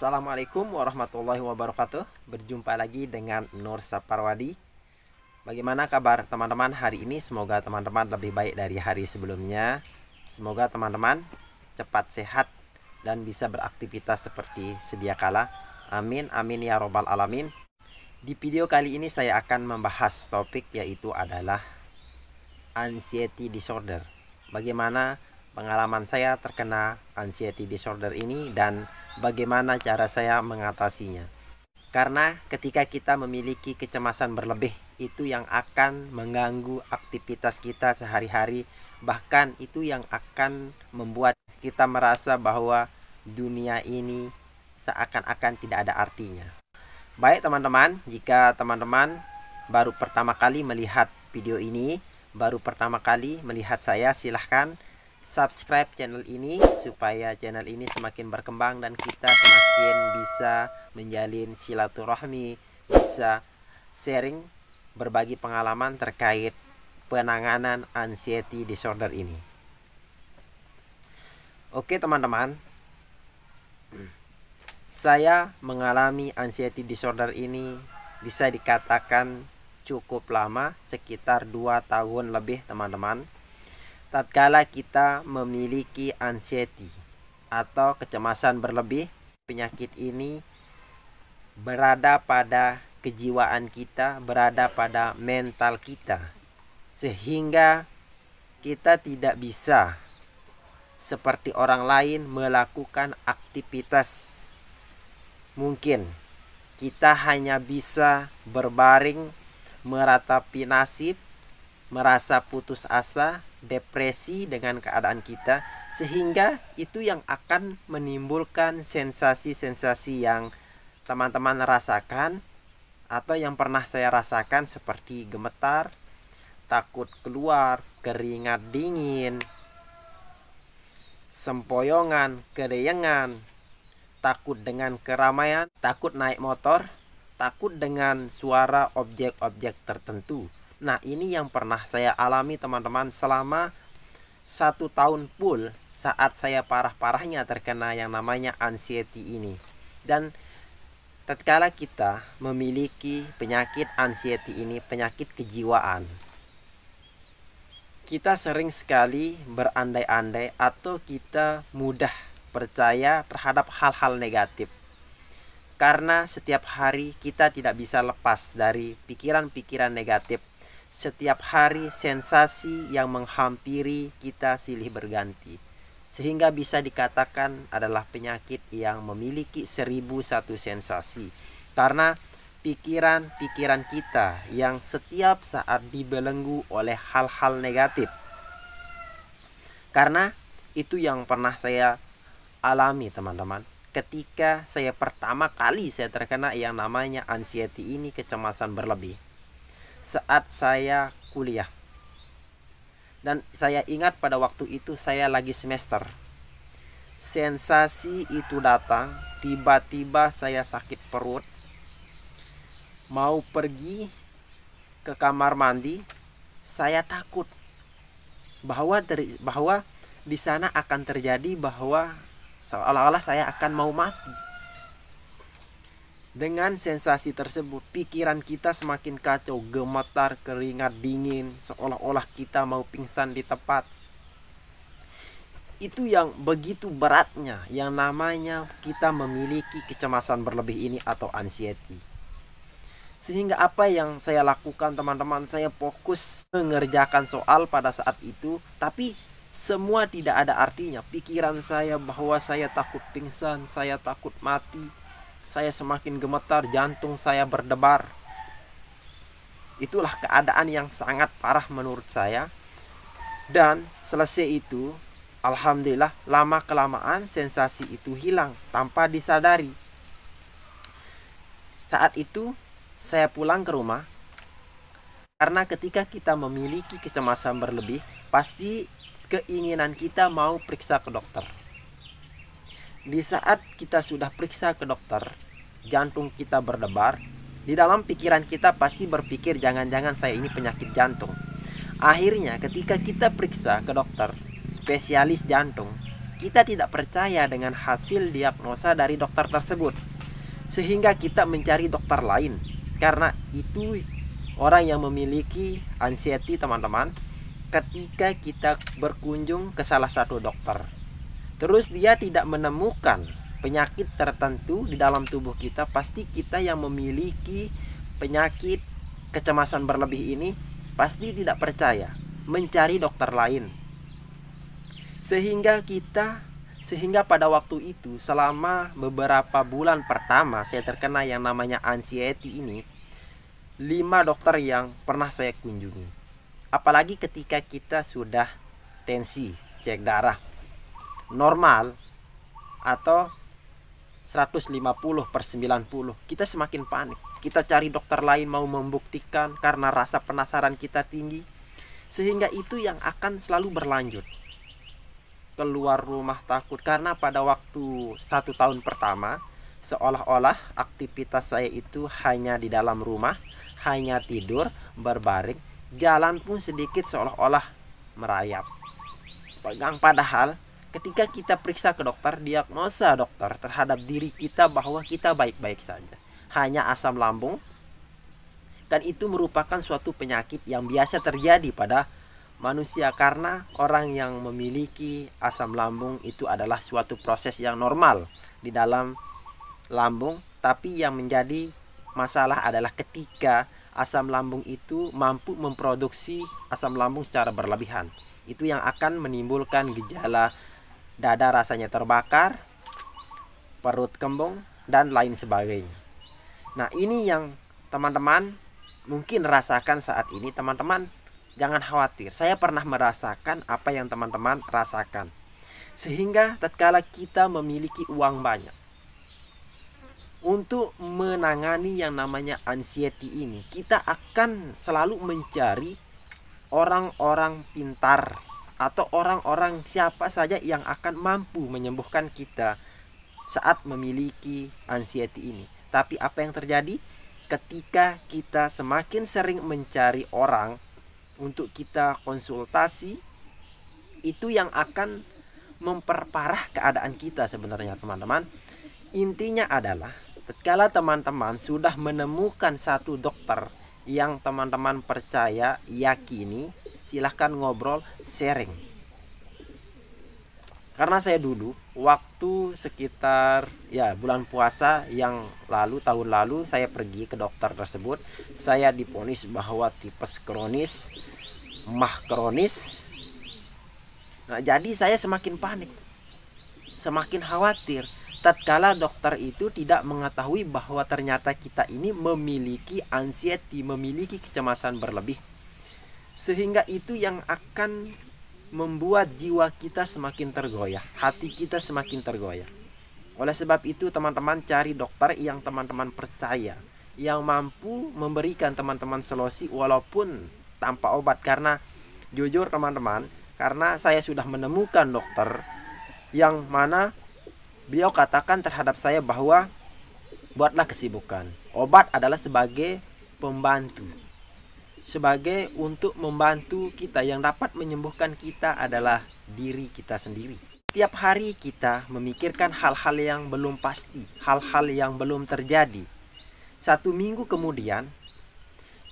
Assalamualaikum warahmatullahi wabarakatuh. Berjumpa lagi dengan Nur Saparwadi. Bagaimana kabar teman-teman hari ini? Semoga teman-teman lebih baik dari hari sebelumnya. Semoga teman-teman cepat sehat dan bisa beraktivitas seperti sedia kala. Amin, amin ya robbal alamin. Di video kali ini saya akan membahas topik yaitu adalah anxiety disorder. Bagaimana pengalaman saya terkena anxiety disorder ini dan bagaimana cara saya mengatasinya. Karena ketika kita memiliki kecemasan berlebih, itu yang akan mengganggu aktivitas kita sehari-hari. Bahkan itu yang akan membuat kita merasa bahwa dunia ini seakan-akan tidak ada artinya. Baik teman-teman, jika teman-teman baru pertama kali melihat video ini, baru pertama kali melihat saya, silahkan subscribe channel ini supaya channel ini semakin berkembang dan kita semakin bisa menjalin silaturahmi, bisa sharing, berbagi pengalaman terkait penanganan anxiety disorder ini. Oke teman-teman, saya mengalami anxiety disorder ini bisa dikatakan cukup lama, sekitar 2 tahun lebih teman-teman. Tatkala kita memiliki anxiety atau kecemasan berlebih, penyakit ini berada pada kejiwaan kita, berada pada mental kita, sehingga kita tidak bisa seperti orang lain melakukan aktivitas. Mungkin kita hanya bisa berbaring, meratapi nasib, merasa putus asa, depresi dengan keadaan kita, sehingga itu yang akan menimbulkan sensasi-sensasi yang teman-teman rasakan atau yang pernah saya rasakan, seperti gemetar, takut keluar, keringat dingin, sempoyongan, kereyengan, takut dengan keramaian, takut naik motor, takut dengan suara objek-objek tertentu. Nah, ini yang pernah saya alami teman-teman selama 1 tahun full saat saya parah-parahnya terkena yang namanya anxiety ini. Dan tatkala kita memiliki penyakit anxiety ini, penyakit kejiwaan, kita sering sekali berandai-andai atau kita mudah percaya terhadap hal-hal negatif. Karena setiap hari kita tidak bisa lepas dari pikiran-pikiran negatif. Setiap hari sensasi yang menghampiri kita silih berganti, sehingga bisa dikatakan adalah penyakit yang memiliki 1001 sensasi. Karena pikiran-pikiran kita yang setiap saat dibelenggu oleh hal-hal negatif. Karena itu yang pernah saya alami teman-teman. Ketika saya pertama kali saya terkena yang namanya anxiety ini, kecemasan berlebih, saat saya kuliah. Dan saya ingat pada waktu itu saya lagi semester. Sensasi itu datang, tiba-tiba saya sakit perut. Mau pergi ke kamar mandi, saya takut bahwa di sana akan terjadi bahwa seolah-olah saya akan mau mati. Dengan sensasi tersebut, pikiran kita semakin kacau, gemetar, keringat dingin, seolah-olah kita mau pingsan di tempat. Itu yang begitu beratnya, yang namanya kita memiliki kecemasan berlebih ini atau anxiety. Sehingga apa yang saya lakukan teman-teman, saya fokus mengerjakan soal pada saat itu, tapi semua tidak ada artinya. Pikiran saya bahwa saya takut pingsan, saya takut mati, saya semakin gemetar, jantung saya berdebar. Itulah keadaan yang sangat parah menurut saya. Dan selesai itu, alhamdulillah, lama-kelamaan sensasi itu hilang tanpa disadari. Saat itu saya pulang ke rumah. Karena ketika kita memiliki kecemasan berlebih, pasti keinginan kita mau periksa ke dokter. Di saat kita sudah periksa ke dokter, jantung kita berdebar, di dalam pikiran kita pasti berpikir jangan-jangan saya ini penyakit jantung. Akhirnya ketika kita periksa ke dokter spesialis jantung, kita tidak percaya dengan hasil diagnosa dari dokter tersebut, sehingga kita mencari dokter lain. Karena itu orang yang memiliki anxiety teman-teman, ketika kita berkunjung ke salah satu dokter, terus dia tidak menemukan penyakit tertentu di dalam tubuh kita, pasti kita yang memiliki penyakit kecemasan berlebih ini pasti tidak percaya, mencari dokter lain. Sehingga pada waktu itu selama beberapa bulan pertama saya terkena yang namanya anxiety ini, 5 dokter yang pernah saya kunjungi. Apalagi ketika kita sudah tensi, cek darah normal atau 150/90, kita semakin panik. Kita cari dokter lain mau membuktikan karena rasa penasaran kita tinggi. Sehingga itu yang akan selalu berlanjut. Keluar rumah takut, karena pada waktu 1 tahun pertama seolah-olah aktivitas saya itu hanya di dalam rumah, hanya tidur, berbaring, jalan pun sedikit seolah-olah merayap. Padahal ketika kita periksa ke dokter, diagnosa dokter terhadap diri kita bahwa kita baik-baik saja, hanya asam lambung, dan itu merupakan suatu penyakit yang biasa terjadi pada manusia, karena orang yang memiliki asam lambung itu adalah suatu proses yang normal di dalam lambung. Tapi yang menjadi masalah adalah ketika asam lambung itu mampu memproduksi asam lambung secara berlebihan. Itu yang akan menimbulkan gejala dada rasanya terbakar, perut kembung, dan lain sebagainya. Nah, ini yang teman-teman mungkin rasakan saat ini. Teman-teman jangan khawatir, saya pernah merasakan apa yang teman-teman rasakan. Sehingga tatkala kita memiliki uang banyak untuk menangani yang namanya anxiety ini, kita akan selalu mencari orang-orang pintar atau orang-orang siapa saja yang akan mampu menyembuhkan kita saat memiliki anxiety ini. Tapi apa yang terjadi ketika kita semakin sering mencari orang untuk kita konsultasi, itu yang akan memperparah keadaan kita sebenarnya teman-teman. Intinya adalah tatkala teman-teman sudah menemukan satu dokter yang teman-teman percaya, yakini, silahkan ngobrol, sharing. Karena saya dulu waktu sekitar bulan puasa yang lalu, tahun lalu, saya pergi ke dokter tersebut. Saya divonis bahwa tipes kronis, mah kronis. Nah, jadi saya semakin panik, semakin khawatir tatkala dokter itu tidak mengetahui bahwa ternyata kita ini memiliki anxiety, memiliki kecemasan berlebih. Sehingga itu yang akan membuat jiwa kita semakin tergoyah, hati kita semakin tergoyah. Oleh sebab itu teman-teman cari dokter yang teman-teman percaya, yang mampu memberikan teman-teman solusi walaupun tanpa obat. Karena jujur teman-teman, karena saya sudah menemukan dokter yang mana beliau katakan terhadap saya bahwa buatlah kesibukan. Obat adalah sebagai pembantu, sebagai untuk membantu kita. Yang dapat menyembuhkan kita adalah diri kita sendiri. Tiap hari kita memikirkan hal-hal yang belum pasti, hal-hal yang belum terjadi. 1 minggu kemudian,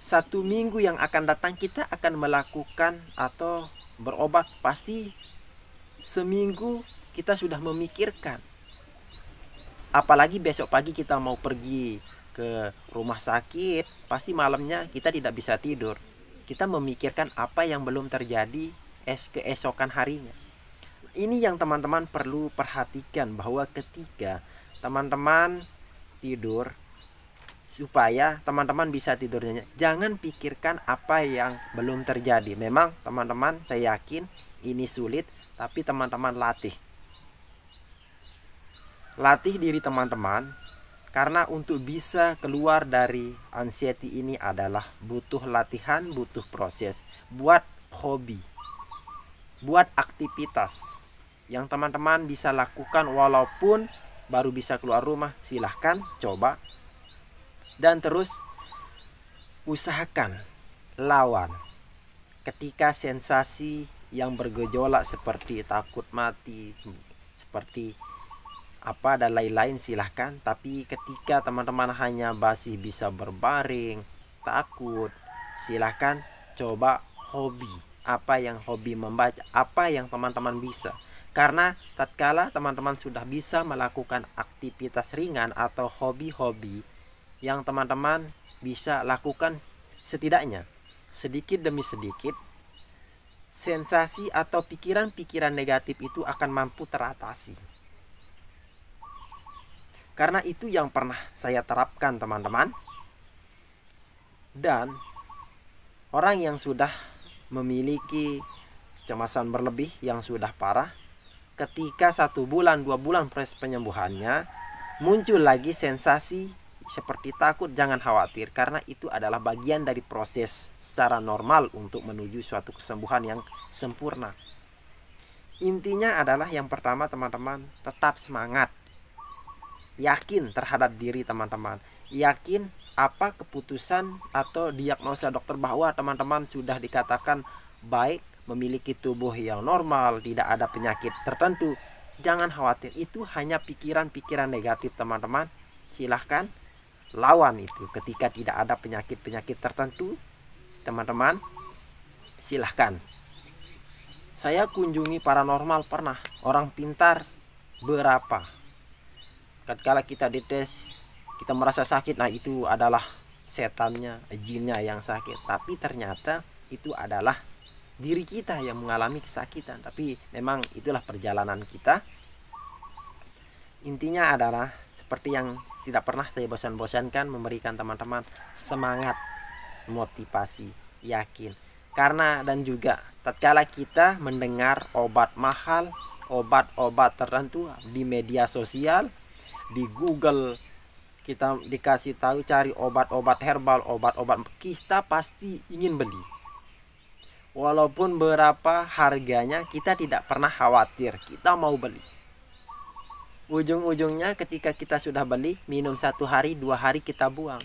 1 minggu yang akan datang kita akan melakukan atau berobat. Pasti seminggu kita sudah memikirkan. Apalagi besok pagi kita mau pergi ke rumah sakit, pasti malamnya kita tidak bisa tidur. Kita memikirkan apa yang belum terjadi keesokan harinya. Ini yang teman-teman perlu perhatikan, bahwa ketika teman-teman tidur, supaya teman-teman bisa tidurnya, jangan pikirkan apa yang belum terjadi. Memang teman-teman, saya yakin ini sulit, tapi teman-teman latih diri teman-teman. Karena untuk bisa keluar dari anxiety ini adalah butuh latihan, butuh proses. Buat hobi, buat aktivitas yang teman-teman bisa lakukan walaupun baru bisa keluar rumah, silahkan coba. Dan terus usahakan lawan ketika sensasi yang bergejolak seperti takut mati, seperti apa dan lain-lain silahkan. Tapi ketika teman-teman hanya masih bisa berbaring, takut, silahkan coba hobi. Apa yang hobi membaca, apa yang teman-teman bisa. Karena tatkala teman-teman sudah bisa melakukan aktivitas ringan atau hobi-hobi yang teman-teman bisa lakukan, setidaknya sedikit demi sedikit sensasi atau pikiran-pikiran negatif itu akan mampu teratasi. Karena itu yang pernah saya terapkan teman-teman. Dan orang yang sudah memiliki kecemasan berlebih yang sudah parah, ketika 1 bulan 2 bulan proses penyembuhannya muncul lagi sensasi seperti takut, jangan khawatir, karena itu adalah bagian dari proses secara normal untuk menuju suatu kesembuhan yang sempurna. Intinya adalah yang pertama teman-teman, tetap semangat, yakin terhadap diri teman-teman, yakin apa keputusan atau diagnosa dokter bahwa teman-teman sudah dikatakan baik, memiliki tubuh yang normal, tidak ada penyakit tertentu. Jangan khawatir, itu hanya pikiran-pikiran negatif teman-teman. Silahkan lawan itu. Ketika tidak ada penyakit-penyakit tertentu, teman-teman silahkan. Saya kunjungi paranormal pernah, orang pintar berapa. Ketika kita dites, kita merasa sakit, nah itu adalah setannya, jinnya yang sakit. Tapi ternyata itu adalah diri kita yang mengalami kesakitan. Tapi memang itulah perjalanan kita. Intinya adalah seperti yang tidak pernah saya bosan-bosankan memberikan teman-teman semangat, motivasi, yakin. Karena dan juga tatkala kita mendengar obat mahal, obat-obat tertentu di media sosial, di Google, kita dikasih tahu cari obat-obat herbal, obat-obat, kita pasti ingin beli. Walaupun berapa harganya, kita tidak pernah khawatir, kita mau beli. Ujung-ujungnya ketika kita sudah beli, minum 1 hari 2 hari kita buang.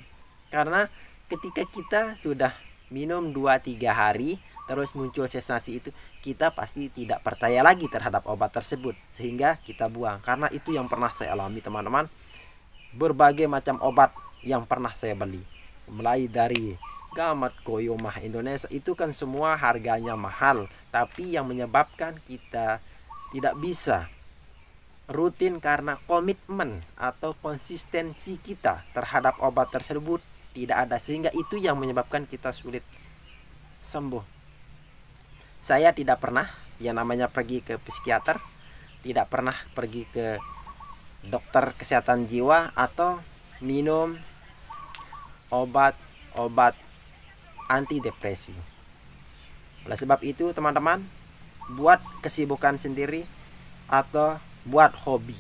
Karena ketika kita sudah minum 2-3 hari terus muncul sensasi itu, kita pasti tidak percaya lagi terhadap obat tersebut, sehingga kita buang. Karena itu yang pernah saya alami teman-teman. Berbagai macam obat yang pernah saya beli, mulai dari Gamat, Koyomah Indonesia, itu kan semua harganya mahal. Tapi yang menyebabkan kita tidak bisa rutin karena komitmen atau konsistensi kita terhadap obat tersebut tidak ada, sehingga itu yang menyebabkan kita sulit sembuh. Saya tidak pernah yang namanya pergi ke psikiater, tidak pernah pergi ke dokter kesehatan jiwa atau minum obat-obat antidepresi. Oleh sebab itu teman-teman, buat kesibukan sendiri atau buat hobi.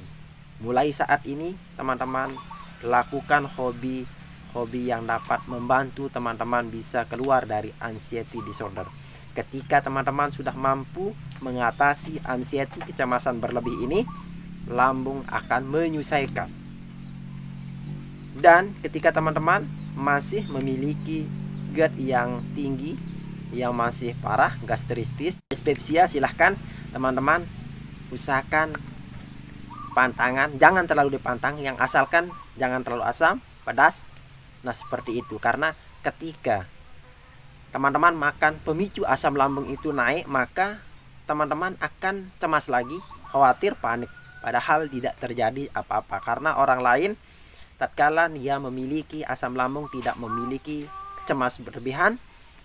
Mulai saat ini teman-teman lakukan hobi yang dapat membantu teman-teman bisa keluar dari anxiety disorder. Ketika teman-teman sudah mampu mengatasi anxiety, kecemasan berlebih ini, lambung akan menyelesaikan. Dan ketika teman-teman masih memiliki GERD yang tinggi, yang masih parah, gastritis, dispepsia, silahkan teman-teman usahakan pantangan, jangan terlalu dipantang, yang asalkan jangan terlalu asam, pedas. Nah seperti itu, karena ketika teman-teman makan pemicu asam lambung itu naik, maka teman-teman akan cemas lagi, khawatir, panik, padahal tidak terjadi apa-apa. Karena orang lain tatkala dia memiliki asam lambung, tidak memiliki cemas berlebihan,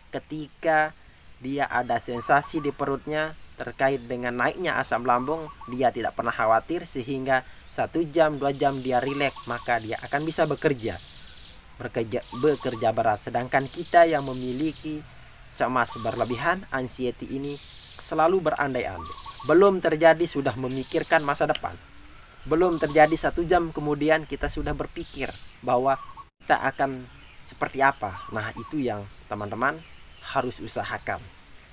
ketika dia ada sensasi di perutnya terkait dengan naiknya asam lambung, dia tidak pernah khawatir, sehingga 1 jam 2 jam dia rileks, maka dia akan bisa bekerja berat. Sedangkan kita yang memiliki cemas berlebihan, anxiety ini, selalu berandai-andai. Belum terjadi sudah memikirkan masa depan. Belum terjadi 1 jam kemudian kita sudah berpikir bahwa kita akan seperti apa. Nah itu yang teman-teman harus usahakan.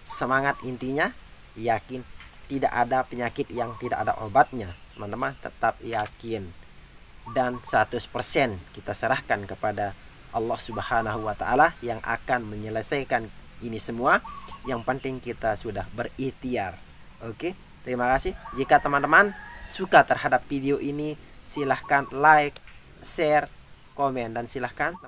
Semangat, intinya yakin, tidak ada penyakit yang tidak ada obatnya. Teman-teman tetap yakin, dan 100% kita serahkan kepada Allah Subhanahu wa Ta'ala yang akan menyelesaikan ini semua. Yang penting kita sudah berikhtiar. Oke, terima kasih. Jika teman-teman suka terhadap video ini, silahkan like, share, komen, dan silahkan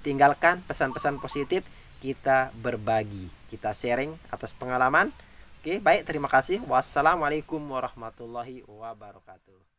tinggalkan pesan-pesan positif. Kita berbagi, kita sharing atas pengalaman. Oke, baik, terima kasih. Wassalamualaikum warahmatullahi wabarakatuh.